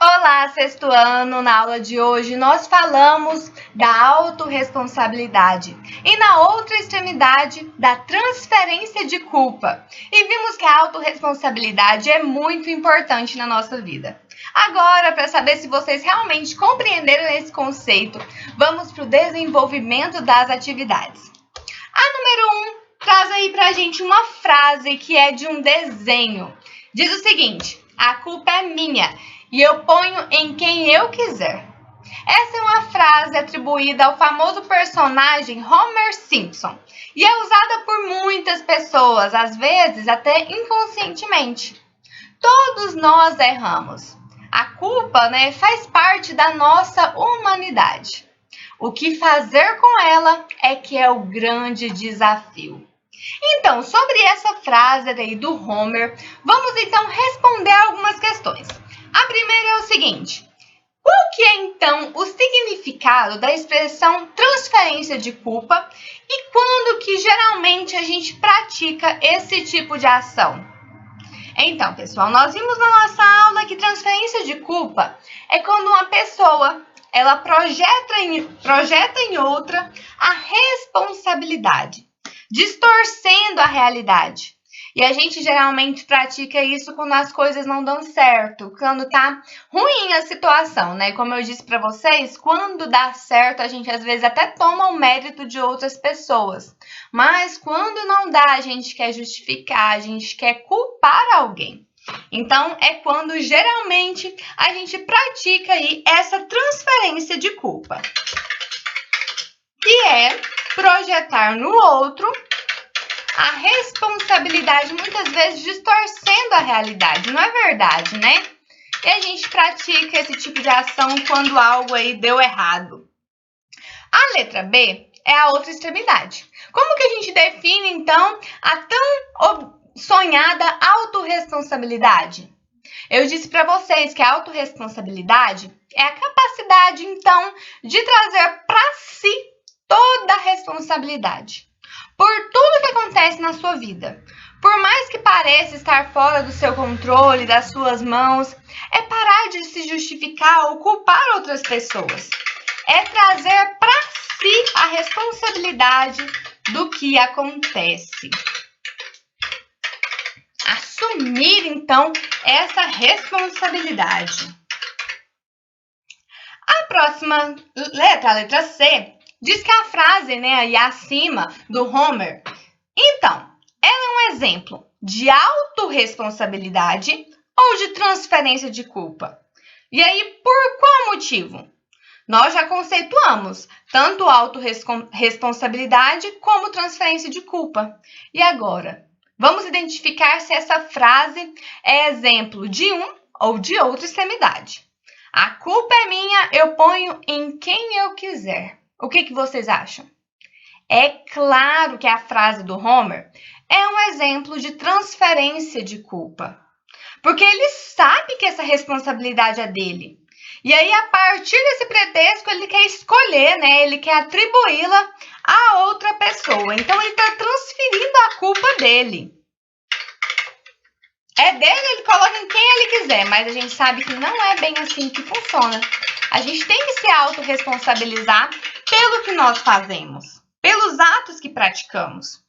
Olá, sexto ano. Na aula de hoje nós falamos da autorresponsabilidade e na outra extremidade da transferência de culpa. E vimos que a autorresponsabilidade é muito importante na nossa vida. Agora, para saber se vocês realmente compreenderam esse conceito, vamos para o desenvolvimento das atividades. A número 1 traz aí para a gente uma frase que é de um desenho. Diz o seguinte: a culpa é minha e eu ponho em quem eu quiser. Essa é uma frase atribuída ao famoso personagem Homer Simpson e é usada por muitas pessoas, às vezes até inconscientemente. Todos nós erramos. A culpa, faz parte da nossa humanidade. O que fazer com ela é que é o grande desafio. Então, sobre essa frase aí do Homer, vamos então responder algumas questões. A primeira é o seguinte: qual que é então o significado da expressão transferência de culpa e quando que geralmente a gente pratica esse tipo de ação? Então, pessoal, nós vimos na nossa aula que transferência de culpa é quando uma pessoa ela projeta em outra a responsabilidade, distorcendo a realidade. E a gente geralmente pratica isso quando as coisas não dão certo, quando tá ruim a situação, Como eu disse para vocês, quando dá certo, a gente às vezes até toma o mérito de outras pessoas. Mas quando não dá, a gente quer justificar, a gente quer culpar alguém. Então, é quando geralmente a gente pratica aí essa transferência de culpa, que é projetar no outro a responsabilidade, muitas vezes distorcendo a realidade, não é verdade, E a gente pratica esse tipo de ação quando algo aí deu errado. A letra B é a outra extremidade. Como que a gente define, então, a tão sonhada autorresponsabilidade? Eu disse para vocês que a autorresponsabilidade é a capacidade, então, de trazer para si toda a responsabilidade por tudo que acontece na sua vida. Por mais que pareça estar fora do seu controle, das suas mãos, é parar de se justificar ou culpar outras pessoas. É trazer para si a responsabilidade do que acontece. Assumir, então, essa responsabilidade. A próxima letra, a letra C, diz que a frase, aí acima do Homer, então, ela é um exemplo de autorresponsabilidade ou de transferência de culpa. E aí, por qual motivo? Nós já conceituamos tanto autorresponsabilidade como transferência de culpa. E agora, vamos identificar se essa frase é exemplo de um ou de outra extremidade. A culpa é minha, eu ponho em quem eu quiser. O que vocês acham? É claro que a frase do Homer é um exemplo de transferência de culpa, porque ele sabe que essa responsabilidade é dele. E aí, a partir desse pretexto, ele quer escolher, Ele quer atribuí-la a outra pessoa. Então, ele está transferindo a culpa dele. É dele, ele coloca em quem ele quiser, mas a gente sabe que não é bem assim que funciona. A gente tem que se autorresponsabilizar pelo que nós fazemos, pelos atos que praticamos.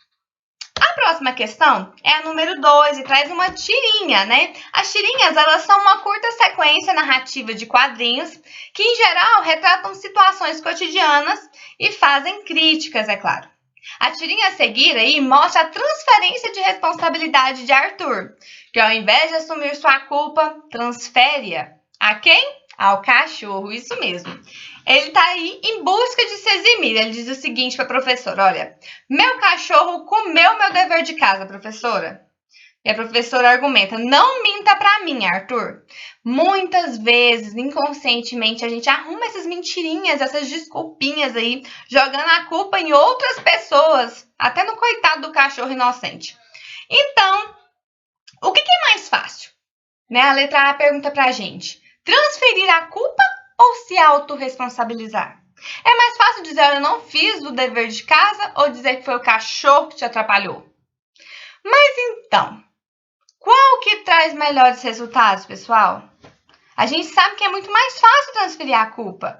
A próxima questão é a número 2 e traz uma tirinha, As tirinhas, elas são uma curta sequência narrativa de quadrinhos que, em geral, retratam situações cotidianas e fazem críticas, é claro. A tirinha a seguir aí mostra a transferência de responsabilidade de Arthur, que ao invés de assumir sua culpa, transfere-a a quem? Ao cachorro, isso mesmo. Ele está aí em busca de se eximir. Ele diz o seguinte para a professora: olha, meu cachorro comeu meu dever de casa, professora. E a professora argumenta: não minta para mim, Arthur. Muitas vezes, inconscientemente, a gente arruma essas mentirinhas, essas desculpinhas aí, jogando a culpa em outras pessoas, até no coitado do cachorro inocente. Então, o que é mais fácil? A letra A pergunta para a gente: transferir a culpa ou se autorresponsabilizar? É mais fácil dizer eu não fiz o dever de casa ou dizer que foi o cachorro que te atrapalhou? Mas então, qual que traz melhores resultados, pessoal? A gente sabe que é muito mais fácil transferir a culpa.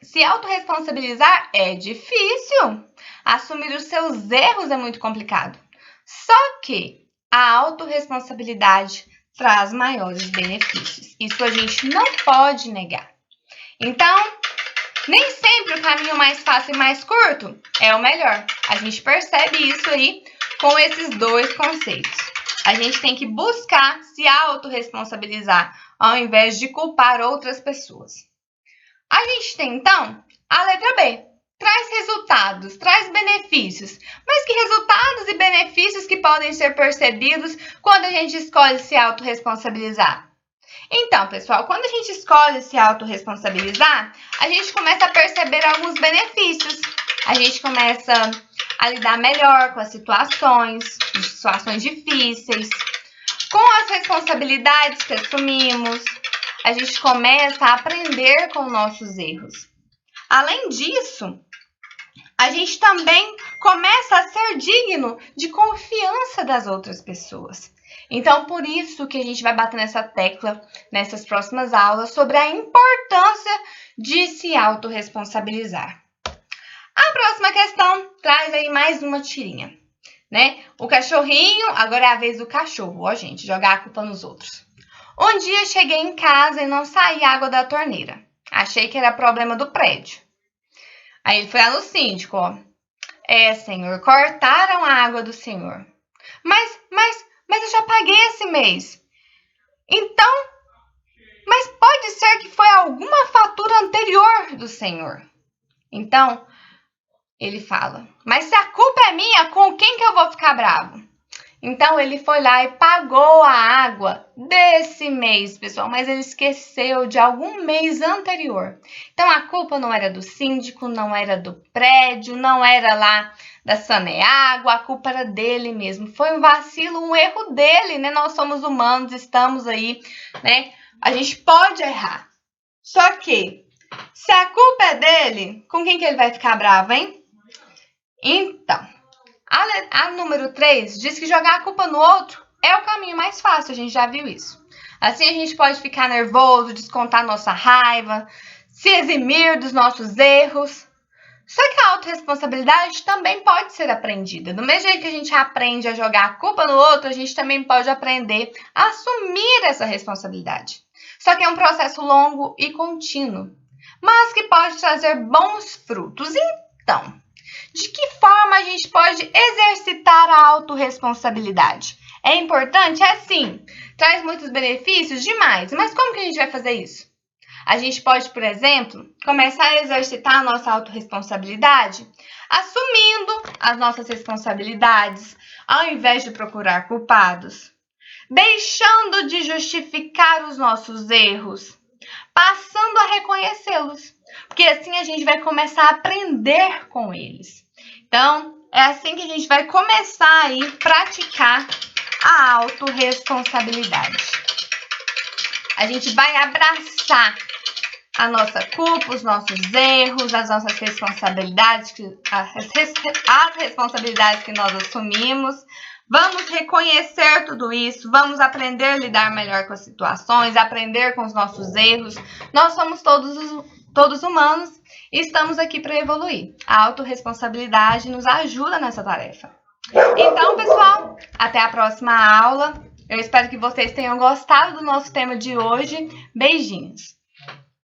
Se autorresponsabilizar é difícil. Assumir os seus erros é muito complicado. Só que a autorresponsabilidade traz maiores benefícios. Isso a gente não pode negar. Então, nem sempre o caminho mais fácil e mais curto é o melhor. A gente percebe isso aí com esses dois conceitos. A gente tem que buscar se autorresponsabilizar ao invés de culpar outras pessoas. A gente tem, então, a letra B. Traz resultados, traz benefícios. Mas que resultados e benefícios que podem ser percebidos quando a gente escolhe se autorresponsabilizar? Então, pessoal, quando a gente escolhe se autorresponsabilizar, a gente começa a perceber alguns benefícios. A gente começa a lidar melhor com as situações difíceis, com as responsabilidades que assumimos. A gente começa a aprender com nossos erros. Além disso, a gente também começa a ser digno de confiança das outras pessoas. Então, por isso que a gente vai bater nessa tecla nessas próximas aulas sobre a importância de se autorresponsabilizar. A próxima questão traz aí mais uma tirinha, né? O cachorrinho, agora é a vez do cachorro, ó, gente, jogar a culpa nos outros. Um dia cheguei em casa e não saía água da torneira. Achei que era problema do prédio. Aí ele foi lá no síndico, ó. Senhor, cortaram a água do senhor. Mas eu já paguei esse mês. Então, mas pode ser que foi alguma fatura anterior do senhor. Então, ele fala, mas se a culpa é minha, com quem que eu vou ficar bravo? Então, ele foi lá e pagou a água desse mês, pessoal, mas ele esqueceu de algum mês anterior. Então, a culpa não era do síndico, não era do prédio, não era lá da Saneágua, a culpa era dele mesmo. Foi um vacilo, um erro dele, né? Nós somos humanos, estamos aí, né? A gente pode errar. Só que, se a culpa é dele, com quem que ele vai ficar bravo, hein? Então, a número 3 diz que jogar a culpa no outro é o caminho mais fácil, a gente já viu isso. Assim a gente pode ficar nervoso, descontar nossa raiva, se eximir dos nossos erros. Só que a autorresponsabilidade também pode ser aprendida. Do mesmo jeito que a gente aprende a jogar a culpa no outro, a gente também pode aprender a assumir essa responsabilidade. Só que é um processo longo e contínuo, mas que pode trazer bons frutos. Então, de que forma a gente pode exercitar a autorresponsabilidade? É importante? É sim. Traz muitos benefícios? Demais. Mas como que a gente vai fazer isso? A gente pode, por exemplo, começar a exercitar a nossa autorresponsabilidade assumindo as nossas responsabilidades, ao invés de procurar culpados. Deixando de justificar os nossos erros, passando a reconhecê-los. Porque assim a gente vai começar a aprender com eles. Então, é assim que a gente vai começar aí a praticar a autorresponsabilidade. A gente vai abraçar a nossa culpa, os nossos erros, as nossas responsabilidades, as responsabilidades que nós assumimos. Vamos reconhecer tudo isso, vamos aprender a lidar melhor com as situações, aprender com os nossos erros. Nós somos todos humanos e estamos aqui para evoluir. A autorresponsabilidade nos ajuda nessa tarefa. Então, pessoal, até a próxima aula. Eu espero que vocês tenham gostado do nosso tema de hoje. Beijinhos!